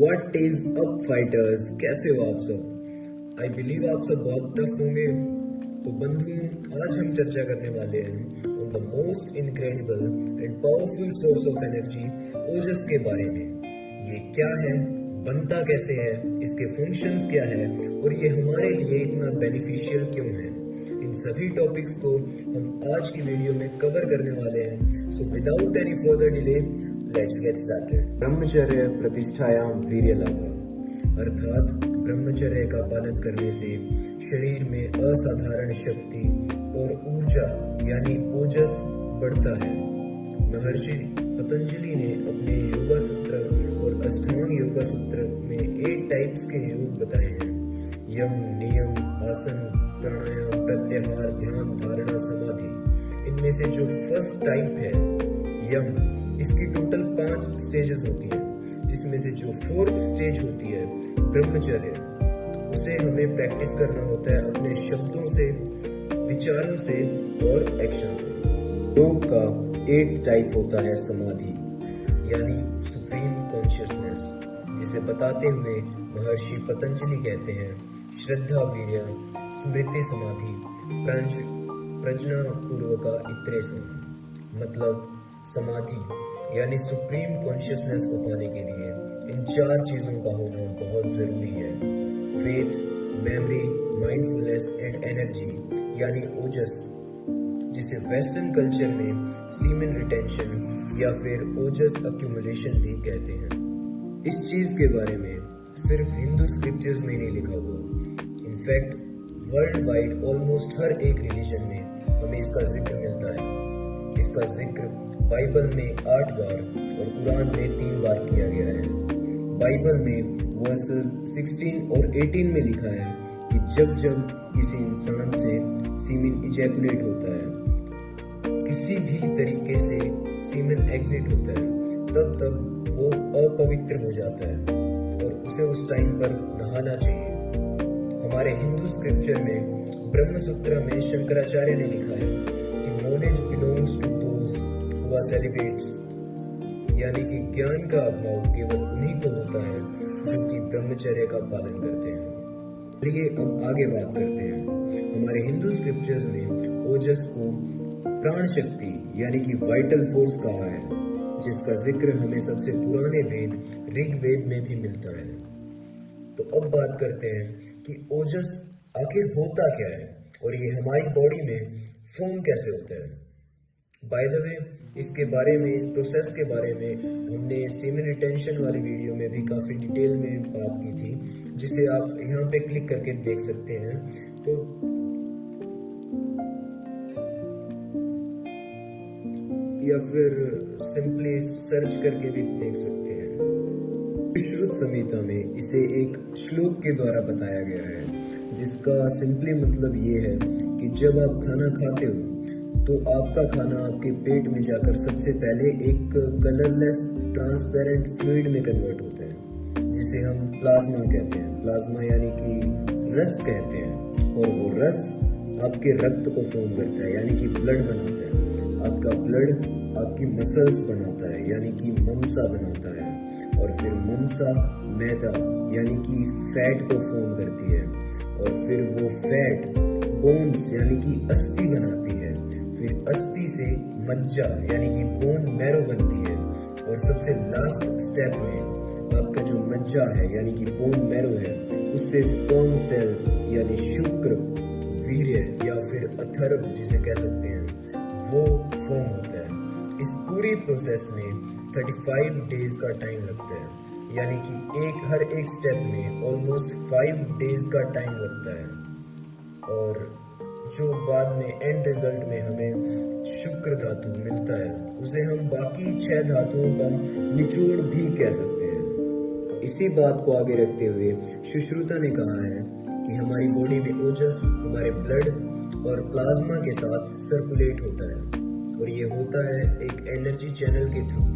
What is up fighters, कैसे हो आप सब। आई बिलीव आप सब बहुत टफ होंगे। तो बंधु, आज हम चर्चा करने वाले हैं on the most incredible and powerful source of energy, ओजस के बारे में। ये क्या है, बनता कैसे है, इसके फंक्शंस क्या है और ये हमारे लिए इतना बेनिफिशियल क्यों है। इन सभी टॉपिक्स को हम आज की वीडियो में कवर करने वाले हैं। So without any further delay let's get started. ब्रह्मचर्य प्रतिष्ठायाम वीर्य लाभः, अर्थात ब्रह्मचर्य का पालन करने से शरीर में असाधारण शक्ति और ऊर्जा यानी ओजस बढ़ता है। महर्षि पतंजलि ने अपने योगा सूत्र और अष्टांग योगा सूत्र में 8 टाइप्स के योग बताए हैं। यम, नियम, आसन, प्राणायाम, प्रत्याहार, ध्यान, धारणा, समाधि। इनमें से जो फर्स्ट टाइप है यम, इसकी टोटल 5 स्टेजेस होती है, जिसमें से जो 4th स्टेज होती है ब्रह्मचर्य, उसे हमें प्रैक्टिस करना होता है अपने शब्दों से, विचारों से और एक्शन से। योग का 8th टाइप होता है समाधि यानी सुप्रीम कॉन्शियसनेस, जिसे बताते हुए महर्षि पतंजलि कहते हैं श्रद्धा वीर्य स्मृति समाधि प्रज्ञा पूर्वका इतरेसम। मतलब समाधि यानी सुप्रीम कॉन्शियसनेस को पाने के लिए इन 4 चीजों का होना बहुत जरूरी है। Faith, memory, mindfulness and energy यानी ओजस, जिसे वेस्टर्न कल्चर में सीमेन रिटेंशन या फिर ओजस अक्यूमुलेशन भी कहते हैं। इस चीज के बारे में सिर्फ हिंदू स्क्रिप्चर्स में नहीं लिखा हुआ, इनफैक्ट वर्ल्ड वाइड ऑलमोस्ट हर एक रिलीजन में हमें इसका जिक्र मिलता है। इसका जिक्र बाइबल में 8 बार और कुरान में 3 बार किया गया है। बाइबल में वर्सेस 16 और 18 में लिखा है कि जब जब किसी इंसान से सीमेन इजैकुलेट होता है, किसी भी तरीके से सीमेन एग्जिट होता है, तब तब वो अपवित्र हो जाता है और उसे उस टाइम पर नहाना चाहिए। हमारे हिंदू स्क्रिप्चर में ब्रह्म सूत्र में शंकराचार्य ने लिखा है कि knowledge belongs to those who are celebrates, यानी कि ज्ञान का अभाव केवल उन्हीं को होता है जो कि ब्रह्मचर्य का पालन करते हैं। चलिए अब आगे बात करते हैं। हमारे हिंदू स्क्रिप्चर्स में ओजस को प्राण शक्ति यानी कि वाइटल फोर्स कहा है, जिसका जिक्र हमें सबसे पुराने वेद ऋग्वेद में भी मिलता है। तो अब बात करते हैं कि ओजस आखिर होता क्या है और ये हमारी बॉडी में फॉर्म कैसे होता है। बाय द वे, इसके बारे में, इस प्रोसेस के बारे में हमने सीमेन रिटेंशन वाली वीडियो में भी काफ़ी डिटेल में बात की थी, जिसे आप यहाँ पे क्लिक करके देख सकते हैं। तो या फिर सिंपली सर्च करके भी देख सकते हैं। श्रुत संहिता में इसे एक श्लोक के द्वारा बताया गया है, जिसका सिंपली मतलब ये है कि जब आप खाना खाते हो तो आपका खाना आपके पेट में जाकर सबसे पहले एक कलरलेस ट्रांसपेरेंट फ्लूइड में कन्वर्ट होता है, जिसे हम प्लाज्मा कहते हैं। प्लाज्मा यानी कि रस कहते हैं, और वो रस आपके रक्त को फॉर्म करता है यानी कि ब्लड बनाता है। आपका ब्लड आपकी मसल्स बनाता है यानी कि ममसा बनाता है, और फिर ममसा मैदा यानी कि फैट को फॉर्म करती है, और फिर वो फैट बोन्स यानी कि अस्थि बनाती है। फिर अस्थि से मज्जा यानी कि बोन मैरो बनती है, और सबसे लास्ट स्टेप में आपका जो मज्जा है यानी कि बोन मैरो है, उससे स्पर्म सेल्स यानी शुक्र, वीर्य या फिर अथर्व जिसे कह सकते हैं, वो फॉर्म होता है। इस पूरी प्रोसेस में 35 डेज का टाइम लगता है, यानी कि हर एक स्टेप में ऑलमोस्ट 5 डेज का टाइम लगता है। और जो बाद में एंड रिजल्ट में हमें शुक्र धातु मिलता है, उसे हम बाकी 6 धातुओं का निचोड़ भी कह सकते हैं। इसी बात को आगे रखते हुए सुश्रुता ने कहा है कि हमारी बॉडी में ओजस हमारे ब्लड और प्लाज्मा के साथ सर्कुलेट होता है, और ये होता है एक एनर्जी चैनल के थ्रू,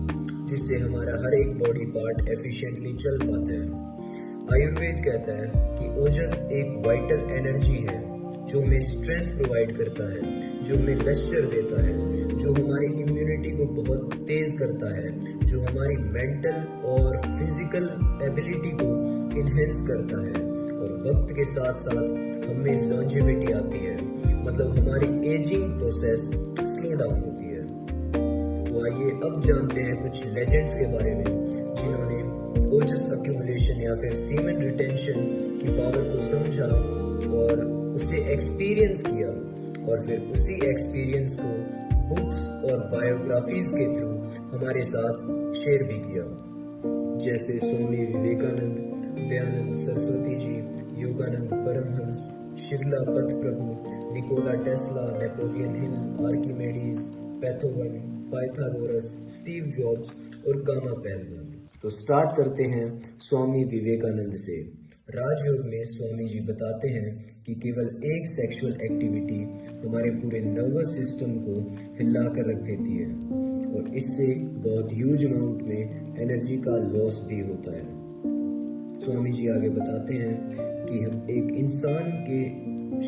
जिससे हमारा हर एक बॉडी पार्ट एफिशिएंटली चल पाता है। आयुर्वेद कहता है कि ओजस एक वाइटल एनर्जी है जो हमें स्ट्रेंथ प्रोवाइड करता है, जो हमें लश्कर देता है, जो हमारी इम्यूनिटी को बहुत तेज करता है, जो हमारी मेंटल और फिजिकल एबिलिटी को इन्हेंस करता है, और वक्त के साथ साथ हमें लॉन्जेविटी आती है, मतलब हमारी एजिंग प्रोसेस स्लो डाउन होती है। तो आइए अब जानते हैं कुछ लेजेंड्स के बारे में जिन्होंने ओजस अक्यूमुलेशन या फिर सीमेन रिटेंशन की पावर को समझा और उसे एक्सपीरियंस किया, और फिर उसी एक्सपीरियंस को बुक्स और बायोग्राफीज के थ्रू हमारे साथ शेयर भी किया, जैसे स्वामी विवेकानंद, दयानंद सरस्वती जी, योगानंद परमहंस, शिवला पथ प्रभु, Nikola Tesla, Napoleon Hill, Archimedes, Beethoven, Pythagoras, Steve Jobs और गामा पहलवान। तो स्टार्ट करते हैं स्वामी विवेकानंद से। राजयोग में स्वामी जी बताते हैं कि केवल एक सेक्सुअल एक्टिविटी हमारे पूरे नर्वस सिस्टम को हिला कर रख देती है, और इससे बहुत ह्यूज अमाउंट में एनर्जी का लॉस भी होता है। स्वामी जी आगे बताते हैं कि हम एक इंसान के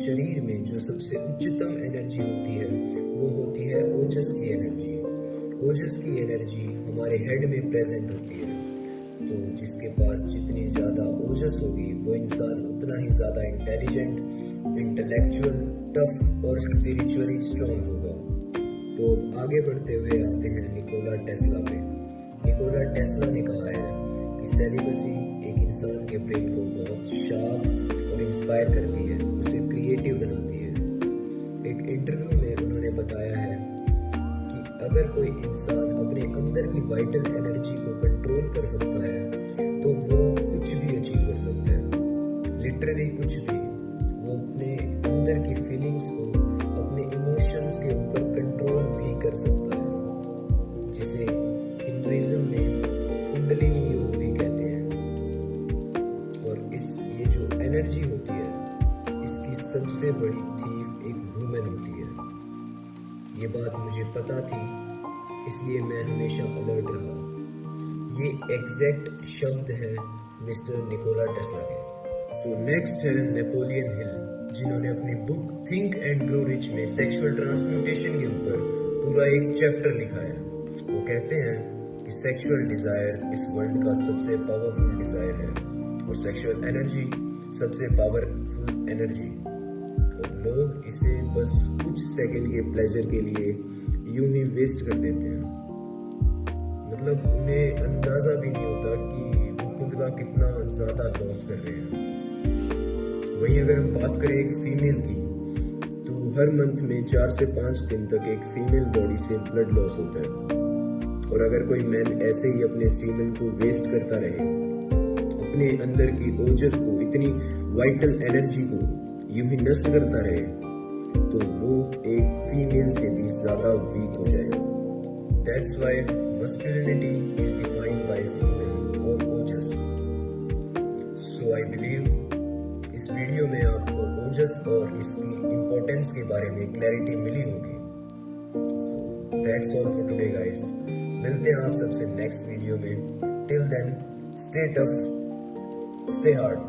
शरीर में जो सबसे उच्चतम एनर्जी होती है वो होती है ओजस की एनर्जी। ओजस की एनर्जी हमारे हेड में प्रेजेंट होती है, तो जिसके पास जितनी ज़्यादा ओजस होगी वो इंसान उतना ही ज़्यादा इंटेलिजेंट, इंटेलेक्चुअल, टफ और स्पिरिचुअली स्ट्रॉन्ग होगा। तो आगे बढ़ते हुए आते हैं निकोला टेस्ला पे। निकोला टेस्ला ने कहा है कि सेलिबसी एक इंसान के ब्रेन को बहुत शार्प और इंस्पायर करती है, उसे क्रिएटिव बनाती है। एक इंटरव्यू में उन्होंने बताया है कि अगर कोई इंसान अपने अंदर की वाइटल एनर्जी को कंट्रोल कर सकता है तो वो कुछ भी अचीव कर सकता है, लिटरली कुछ भी। वो अपने अंदर की फीलिंग्स को, अपने इमोशंस के ऊपर कंट्रोल भी कर सकता है, जिसे हिंदुइज्म में कुंडलिनी योग भी कहते हैं। और ये जो एनर्जी होती है, इसकी सबसे बड़ी थीफ एक वुमेन होती है। ये बात मुझे पता थी, इसलिए मैं हमेशा अलर्ट रहा। ये एग्जैक्ट शब्द है मिस्टर निकोला टेस्ला के। सो नेक्स्ट है नेपोलियन हिल, जिन्होंने अपनी book think and grow rich में सेक्सुअल ट्रांसम्यूटेशन के ऊपर पूरा एक चैप्टर लिखा है। वो कहते हैं कि सेक्सुअल डिजायर इस वर्ल्ड का सबसे पावरफुल डिजायर है, और सेक्सुअल एनर्जी सबसे पावरफुल एनर्जी, और लोग इसे बस कुछ सेकंड के प्लेजर के लिए यूं ही वेस्ट कर देते हैं। मतलब उन्हें अंदाजा भी नहीं होता कि वो खुद का कितना ज्यादा लॉस कर रहे हैं। वहीं अगर हम बात करें एक फीमेल की, तो हर मंथ में 4 से 5 दिन तक एक फीमेल बॉडी से ब्लड लॉस होता है, और अगर कोई मैन ऐसे ही अपने सीमेन को वेस्ट करता रहे, अपने अंदर की ओजस को, इतनी वाइटल एनर्जी को यूं ही नष्ट करता रहे, तो वो एक फीमेल से भी ज्यादा वीक हो जाएगा। That's why masculinity is defined by semen or ojas. So I believe इस वीडियो में आपको ओजस और इसकी इम्पोर्टेंस के बारे में क्लैरिटी मिली होगी। So that's all for today guys. मिलते हैं आप सबसे नेक्स्ट वीडियो में। Till then, stay tough, stay hard.